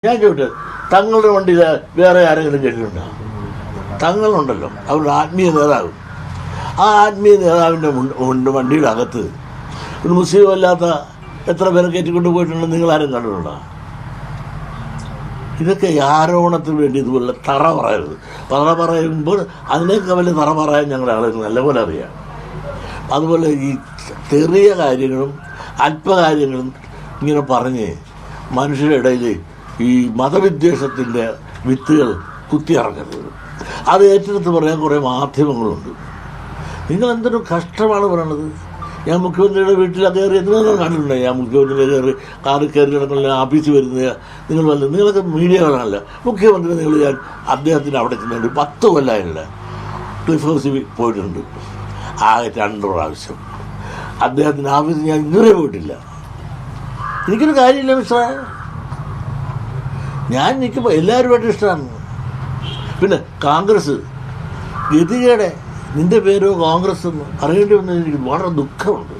ഞാൻ ചോദിച്ചു, തങ്ങളുടെ വണ്ടിയിൽ വേറെ ആരെങ്കിലും കേട്ടിട്ടുണ്ടോ? തങ്ങളുണ്ടല്ലോ, അവരുടെ ആത്മീയ നേതാവ്. ആ ആത്മീയ നേതാവിൻ്റെ വണ്ടിയുടെ അകത്ത് ഒരു മുസ്ലിം അല്ലാത്ത എത്ര പേരെ കയറ്റിക്കൊണ്ട് പോയിട്ടുണ്ടെന്ന് നിങ്ങൾ ആരും കണ്ടിട്ടുണ്ടോ? ഇതൊക്കെ ആരോപണത്തിന് വേണ്ടി ഇതുപോലെ തറ പറയരുത്. തറ പറയുമ്പോൾ അതിനേക്കാൾ വലിയ തറ പറയാൻ ഞങ്ങളുടെ ആളുകൾ നല്ലപോലെ അറിയാം. അതുപോലെ ഈ ചെറിയ കാര്യങ്ങളും അല്പകാര്യങ്ങളും ഇങ്ങനെ പറഞ്ഞ് മനുഷ്യരുടെ ഇടയിൽ ഈ മതവിദ്വേഷത്തിൻ്റെ വിത്തുകൾ കുത്തിയിറങ്ങരുത്. അത് ഏറ്റെടുത്ത് പറയാൻ കുറേ മാധ്യമങ്ങളുണ്ട്. നിങ്ങൾ എന്തൊരു കഷ്ടമാണ് പറയണത്. ഞാൻ മുഖ്യമന്ത്രിയുടെ വീട്ടിൽ കയറി നിങ്ങൾ കണ്ടിട്ടുണ്ട്. ഞാൻ മുഖ്യമന്ത്രിയുടെ കയറി കാറിൽ കയറി കിടക്കുന്ന ആഫീസിൽ വരുന്നത് നിങ്ങൾ വന്നത്. നിങ്ങളൊക്കെ മീഡിയകളാണല്ലോ. മുഖ്യമന്ത്രി ഞാൻ അദ്ദേഹത്തിന് അവിടെ ചെന്നിട്ട് 10 കൊല്ലമായില്ല ക്ലിഫ് ഹൗസിൽ പോയിട്ടുണ്ട്. ആകെ 2 പ്രാവശ്യം. അദ്ദേഹത്തിൻ്റെ ആഫീസിൽ ഞാൻ ഇതുവരെ പോയിട്ടില്ല. എനിക്കൊരു കാര്യമില്ല മിസ്റ്ററെ. ഞാൻ നിൽക്കുമ്പോൾ എല്ലാവരുമായിട്ട് ഇഷ്ടമാണ്. പിന്നെ കോൺഗ്രസ് ഗതികേടെ നിൻ്റെ പേരോ കോൺഗ്രസ് എന്ന് പറയേണ്ടി വന്നതിന് എനിക്ക് വളരെ ദുഃഖമുണ്ട്.